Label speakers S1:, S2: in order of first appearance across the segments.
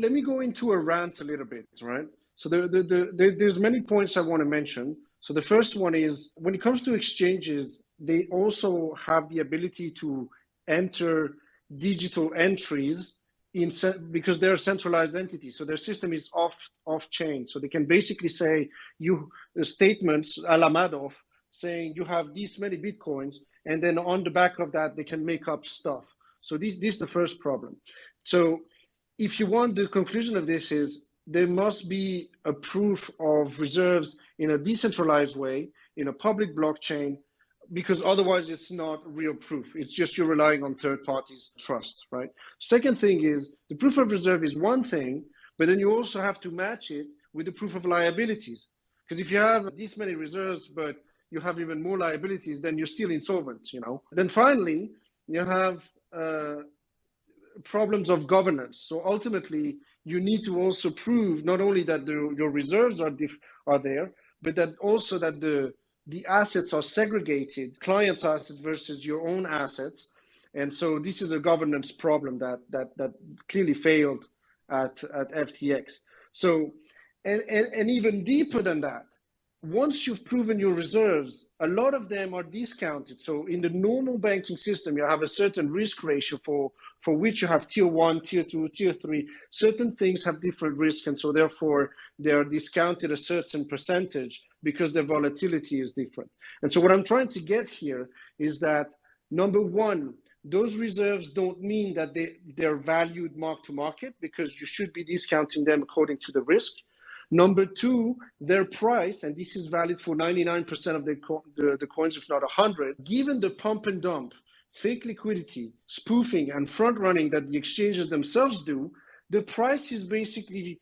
S1: Let me go into a rant a little bit, right? So there's many points I want to mention. So the first one is when it comes to exchanges, they also have the ability to enter digital entries because they're a centralized entity. So their system is off chain. So they can basically say statements a la Madoff saying you have these many Bitcoins, and then on the back of that, they can make up stuff. So this is the first problem. So if you want, the conclusion of this is there must be a proof of reserves in a decentralized way, in a public blockchain, because otherwise it's not real proof. It's just you're relying on third parties' trust, right? Second thing is the proof of reserve is one thing, but then you also have to match it with the proof of liabilities. Because if you have this many reserves, but you have even more liabilities, then you're still insolvent, you know? Then finally, you have problems of governance. So ultimately, you need to also prove not only that your reserves are there, but that also that the assets are segregated, clients' assets versus your own assets. And so this is a governance problem that clearly failed at FTX. So, and even deeper than that, once you've proven your reserves, a lot of them are discounted. So in the normal banking system, you have a certain risk ratio for which you have tier 1, tier 2, tier 3. Certain things have different risk, and so therefore they are discounted a certain percentage because their volatility is different. And so what I'm trying to get here is that, number one, those reserves don't mean that they're valued mark to market, because you should be discounting them according to the risk. Number two, their price, and this is valid for 99% of the coins, if not 100, given the pump and dump, fake liquidity, spoofing, and front running that the exchanges themselves do, the price is basically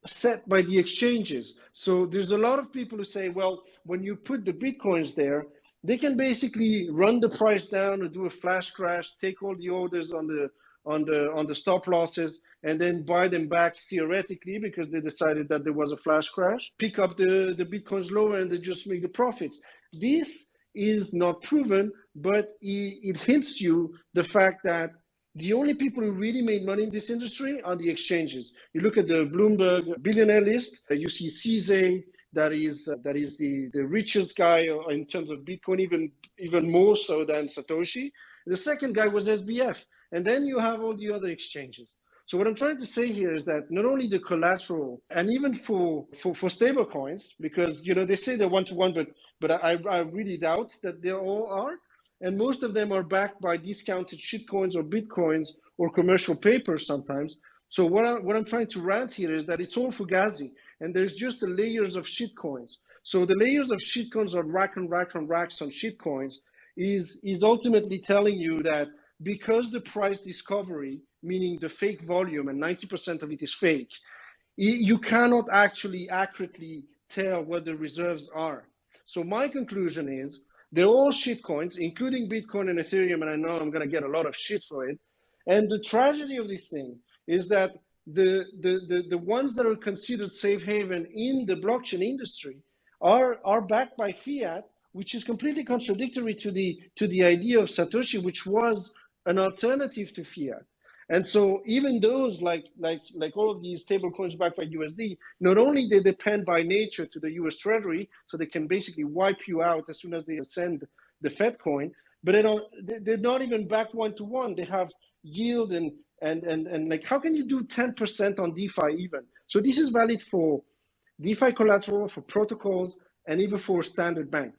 S1: set by the exchanges. So there's a lot of people who say, well, when you put the Bitcoins there, they can basically run the price down or do a flash crash, take all the orders on the stop losses, and then buy them back theoretically because they decided that there was a flash crash, pick up the Bitcoins lower, and they just make the profits. This is not proven, but it hints you the fact that the only people who really made money in this industry are the exchanges. You look at the Bloomberg billionaire list, you see CZ, that is the richest guy in terms of Bitcoin, even more so than Satoshi. The second guy was SBF. And then you have all the other exchanges. So what I'm trying to say here is that not only the collateral, and even for stable coins, because they say they're one-to-one, but I really doubt that they all are. And most of them are backed by discounted shitcoins or Bitcoins or commercial papers sometimes. So what I'm trying to rant here is that it's all fugazi, and there's just the layers of shitcoins. So the layers of shitcoins are rack and rack and racks on shitcoins is ultimately telling you that because the price discovery, meaning the fake volume, and 90% of it is fake, you cannot actually accurately tell what the reserves are. So my conclusion is they're all shitcoins, including Bitcoin and Ethereum, and I know I'm going to get a lot of shit for it. And the tragedy of this thing is that the ones that are considered safe haven in the blockchain industry are backed by fiat, which is completely contradictory to the idea of Satoshi, which was an alternative to fiat. And so even those like all of these stable coins backed by USD, not only they depend by nature to the US Treasury, so they can basically wipe you out as soon as they send the Fed coin, but they're not even backed one-to-one. They have yield and like, how can you do 10% on DeFi even? So this is valid for DeFi collateral, for protocols, and even for standard bank.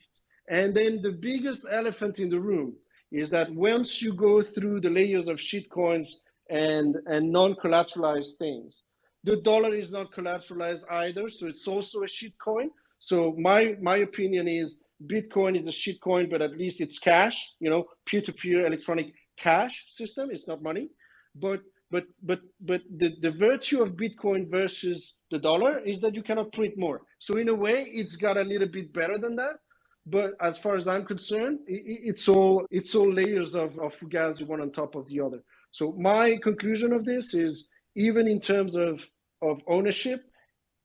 S1: And then the biggest elephant in the room is that once you go through the layers of shitcoins and non-collateralized things, the dollar is not collateralized either, so it's also a shitcoin. So my opinion is Bitcoin is a shitcoin, but at least it's cash, peer-to-peer electronic cash system. It's not money, but the virtue of Bitcoin versus the dollar is that you cannot print more. So in a way, it's got a little bit better than that. But as far as I'm concerned, it's all layers of fugazi, one on top of the other. So my conclusion of this is, even in terms of ownership,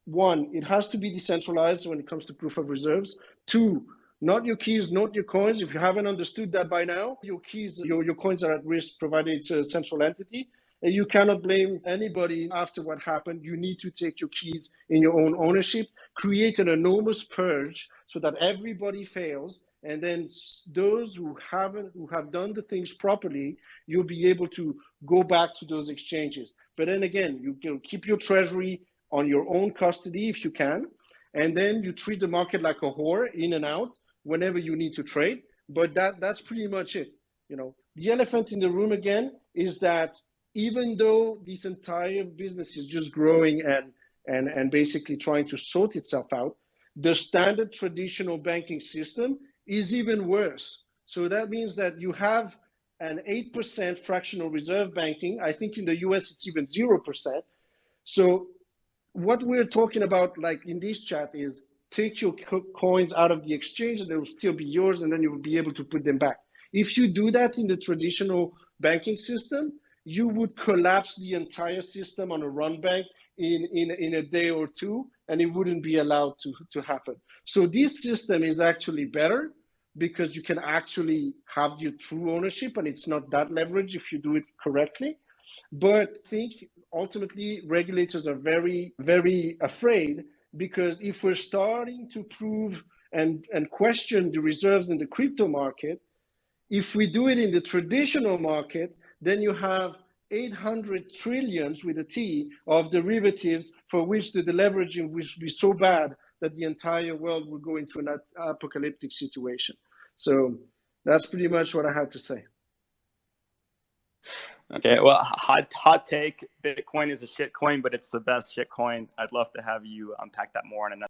S1: one, it has to be decentralized when it comes to proof of reserves. Two, not your keys, not your coins. If you haven't understood that by now, your keys, your coins are at risk provided it's a central entity. And you cannot blame anybody after what happened. You need to take your keys in your own ownership, create an enormous purge so that everybody fails. And then those who have done the things properly, you'll be able to go back to those exchanges. But then again, you can keep your treasury on your own custody if you can. And then you treat the market like a whore, in and out, whenever you need to trade. But that's pretty much it. The elephant in the room again is that even though this entire business is just growing and basically trying to sort itself out, the standard traditional banking system is even worse. So that means that you have an 8% fractional reserve banking. I think in the US it's even 0%. So what we're talking about, like in this chat, is take your coins out of the exchange and they will still be yours, and then you will be able to put them back. If you do that in the traditional banking system, you would collapse the entire system on a run bank in a day or two, and it wouldn't be allowed to happen. So this system is actually better because you can actually have your true ownership, and it's not that leverage if you do it correctly. But I think ultimately regulators are very, very afraid, because if we're starting to prove and question the reserves in the crypto market, if we do it in the traditional market, then you have 800 trillions with a T of derivatives for which the deleveraging will be so bad that the entire world will go into an apocalyptic situation. So that's pretty much what I have to say.
S2: Okay, well, hot take. Bitcoin is a shit coin, but it's the best shit coin. I'd love to have you unpack that more on another